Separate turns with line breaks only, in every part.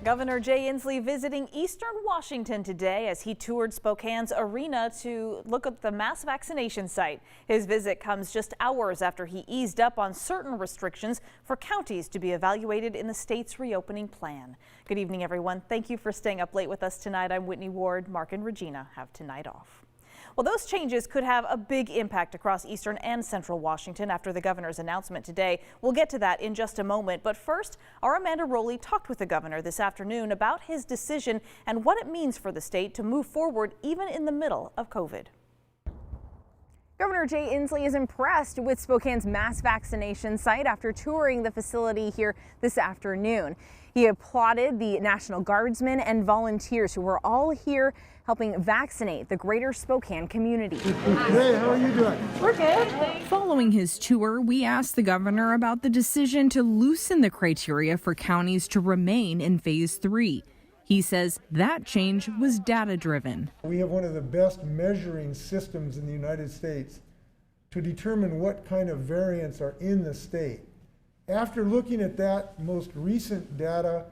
Governor Jay Inslee visiting Eastern Washington today as he toured Spokane's arena to look at the mass vaccination site. His visit comes just hours after he eased up on certain restrictions for counties to be evaluated in the state's reopening plan. Good evening, everyone. Thank you for staying up late with us tonight. I'm Whitney Ward. Mark and Regina have tonight off. Well, those changes could have a big impact across eastern and central Washington after the governor's announcement today. We'll get to that in just a moment. But first, our Amanda Rowley talked with the governor this afternoon about his decision and what it means for the state to move forward even in the middle of COVID.
Governor Jay Inslee is impressed with Spokane's mass vaccination site after touring the facility here this afternoon. He applauded the National Guardsmen and volunteers who were all here helping vaccinate the greater Spokane community.
Hey, how are you doing?
We're good.
Following his tour, we asked the governor about the decision to loosen the criteria for counties to remain in phase 3. He says that change was data-driven.
We have one of the best measuring systems in the United States to determine what kind of variants are in the state. After looking at that most recent data,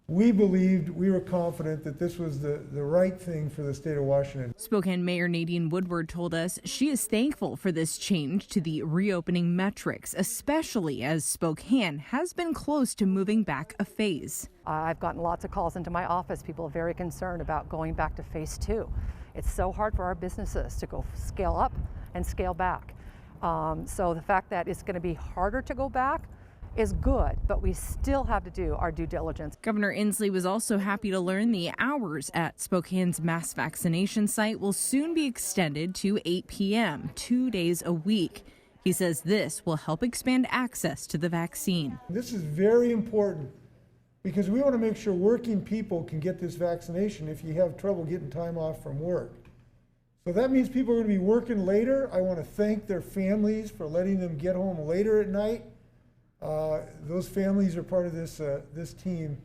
we were confident that this was the right thing for the state of Washington.
Spokane Mayor Nadine Woodward told us she is thankful for this change to the reopening metrics, especially as Spokane has been close to moving back a phase.
I've gotten lots of calls into my office, people are very concerned about going back to phase 2. It's so hard for our businesses to go scale up and scale back. So the fact that it's going to be harder to go back is good, but we still have to do our due diligence.
Governor Inslee was also happy to learn the hours at Spokane's mass vaccination site will soon be extended to 8 p.m., 2 days a week. He says this will help expand access to the vaccine.
This is very important because we want to make sure working people can get this vaccination if you have trouble getting time off from work. So that means people are going to be working later. I want to thank their families for letting them get home later at night. Those families are part of this team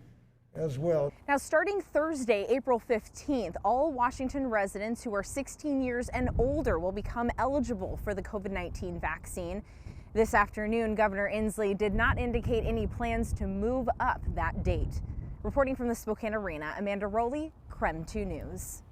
as well.
Now, starting Thursday, April 15th, all Washington residents who are 16 years and older will become eligible for the COVID-19 vaccine. This afternoon, Governor Inslee did not indicate any plans to move up that date. Reporting from the Spokane Arena, Amanda Rowley, KREM 2 News.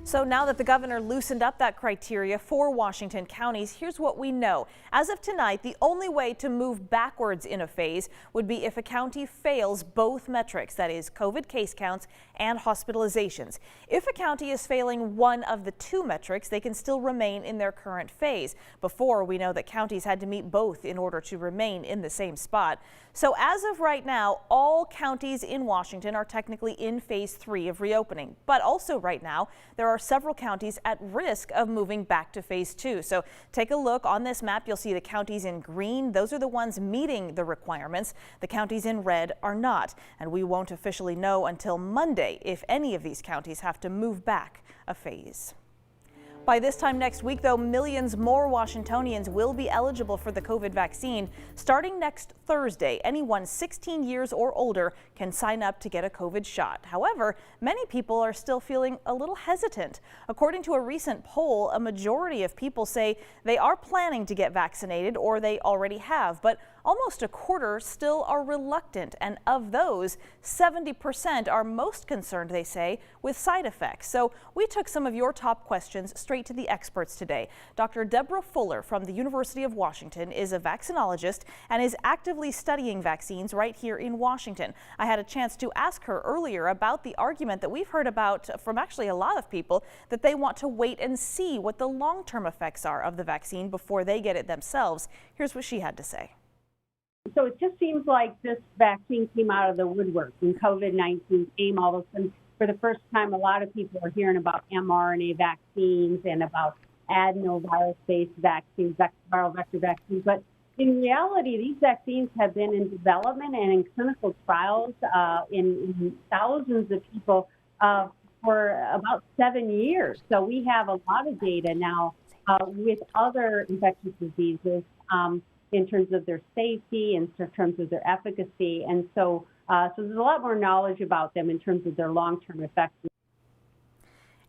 So now that the governor loosened up that criteria for Washington counties, here's what we know. As of tonight, the only way to move backwards in a phase would be if a county fails both metrics, that is COVID case counts and hospitalizations. If a county is failing one of the two metrics, they can still remain in their current phase. Before, we know that counties had to meet both in order to remain in the same spot. So as of right now, all counties in Washington are technically in phase 3 of reopening. But also right now, there are several counties at risk of moving back to phase 2. So take a look on this map. You'll see the counties in green. Those are the ones meeting the requirements. The counties in red are not. And we won't officially know until Monday if any of these counties have to move back a phase. By this time next week, though, millions more Washingtonians will be eligible for the COVID vaccine. Starting next Thursday, anyone 16 years or older can sign up to get a COVID shot. However, many people are still feeling a little hesitant. According to a recent poll, a majority of people say they are planning to get vaccinated or they already have, but almost a quarter still are reluctant, and of those, 70% are most concerned, they say, with side effects. So we took some of your top questions straight to the experts today. Dr. Deborah Fuller from the University of Washington is a vaccinologist and is actively studying vaccines right here in Washington. I had a chance to ask her earlier about the argument that we've heard about from actually a lot of people, that they want to wait and see what the long-term effects are of the vaccine before they get it themselves. Here's what she had to say.
So it just seems like this vaccine came out of the woodwork when COVID-19 came. All of a sudden, for the first time, a lot of people are hearing about mRNA vaccines and about adenovirus-based vaccines, viral vector vaccines. But in reality, these vaccines have been in development and in clinical trials in thousands of people for about 7 years. So we have a lot of data now with other infectious diseases in terms of their safety, in terms of their efficacy. And so there's a lot more knowledge about them in terms of their long-term effects.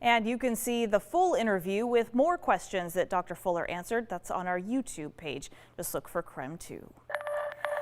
And you can see the full interview with more questions that Dr. Fuller answered. That's on our YouTube page. Just look for KREM 2.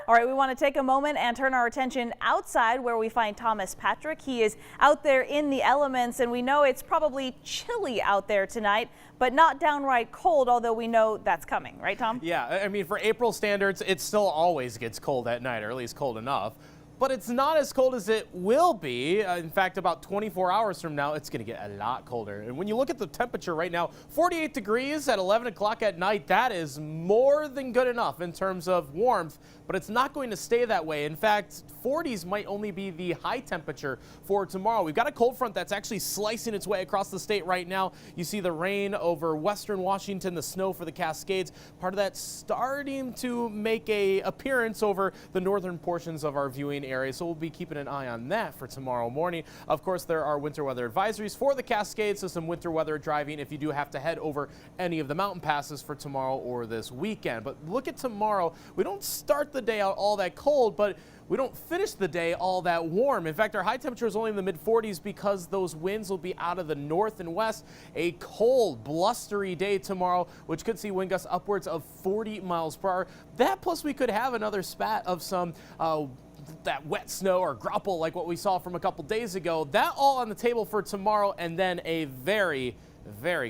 All right, we want to take a moment and turn our attention outside where we find Thomas Patrick. He is out there in the elements, and we know it's probably chilly out there tonight, but not downright cold, although we know that's coming, right, Tom?
Yeah, I mean, for April standards, it still always gets cold at night, or at least cold enough. But it's not as cold as it will be. In fact, about 24 hours from now, it's going to get a lot colder. And when you look at the temperature right now, 48 degrees at 11 o'clock at night, that is more than good enough in terms of warmth, but it's not going to stay that way. In fact, 40s might only be the high temperature for tomorrow. We've got a cold front that's actually slicing its way across the state right now. You see the rain over western Washington, the snow for the Cascades. Part of that starting to make an appearance over the northern portions of our viewing area, so we'll be keeping an eye on that for tomorrow morning. Of course, there are winter weather advisories for the Cascades, so some winter weather driving if you do have to head over any of the mountain passes for tomorrow or this weekend. But look at tomorrow. We don't start the day out all that cold, but we don't finish the day all that warm. In fact, our high temperature is only in the mid-40s because those winds will be out of the north and west. A cold, blustery day tomorrow, which could see wind gusts upwards of 40 miles per hour. That plus we could have another spat of some that wet snow or grapple like what we saw from a couple days ago. That all on the table for tomorrow, and then a very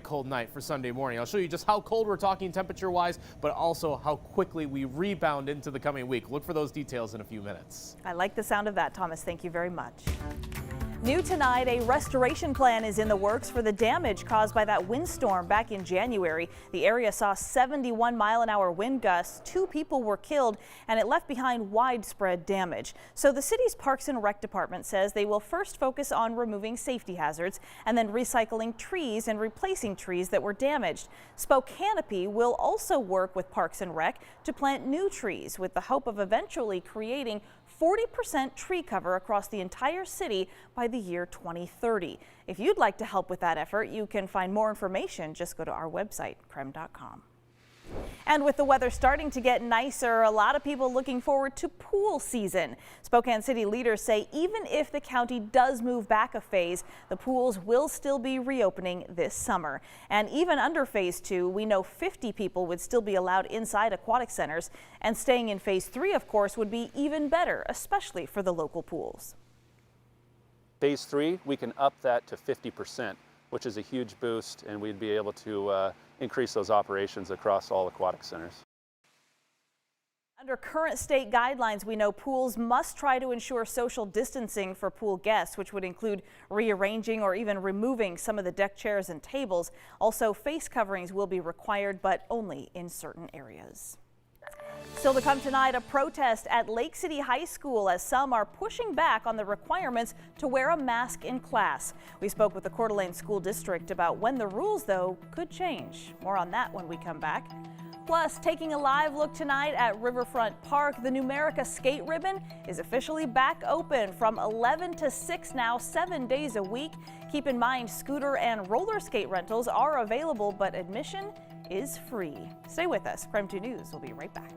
cold night for Sunday morning. I'll show you just how cold we're talking temperature-wise, but also how quickly we rebound into the coming week. Look for those details in a few minutes.
I like the sound of that, Thomas. Thank you very much. New tonight, a restoration plan is in the works for the damage caused by that windstorm back in January. The area saw 71-mile-an-hour wind gusts. 2 people were killed, and it left behind widespread damage. So the city's Parks and Rec department says they will first focus on removing safety hazards and then recycling trees and replacing trees that were damaged. Spokane will also work with Parks and Rec to plant new trees with the hope of eventually creating 40% tree cover across the entire city by the year 2030. If you'd like to help with that effort, you can find more information. Just go to our website, krem.com. And with the weather starting to get nicer, a lot of people looking forward to pool season. Spokane City leaders say even if the county does move back a phase, the pools will still be reopening this summer. And even under phase 2, we know 50 people would still be allowed inside aquatic centers. And staying in phase 3, of course, would be even better, especially for the local pools.
Phase 3, we can up that to 50%, which is a huge boost, and we'd be able to increase those operations across all aquatic centers.
Under current state guidelines, we know pools must try to ensure social distancing for pool guests, which would include rearranging or even removing some of the deck chairs and tables. Also, face coverings will be required, but only in certain areas. Still to come tonight, a protest at Lake City High School as some are pushing back on the requirements to wear a mask in class. We spoke with the Coeur d'Alene School District about when the rules, though, could change. More on that when we come back. Plus, taking a live look tonight at Riverfront Park, the Numerica Skate Ribbon is officially back open from 11 to 6 now, 7 days a week. Keep in mind, scooter and roller skate rentals are available, but admission is free. Stay with us. KREM 2 News will be right back.